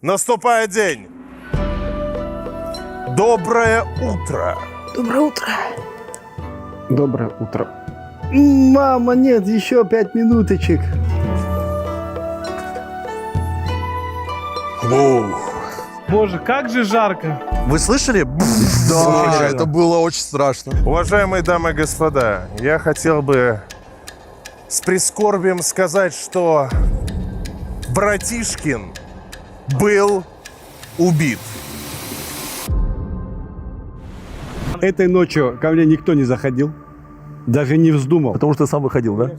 Наступает день. Доброе утро. Доброе утро. Доброе утро. Мама, нет, еще 5 минуточек. Боже, как же жарко. Вы слышали? Да, это было очень страшно. Уважаемые дамы и господа, я хотел бы с прискорбием сказать, что братишкин был убит. Этой ночью ко мне никто не заходил. Даже не вздумал. Потому что ты сам выходил, да?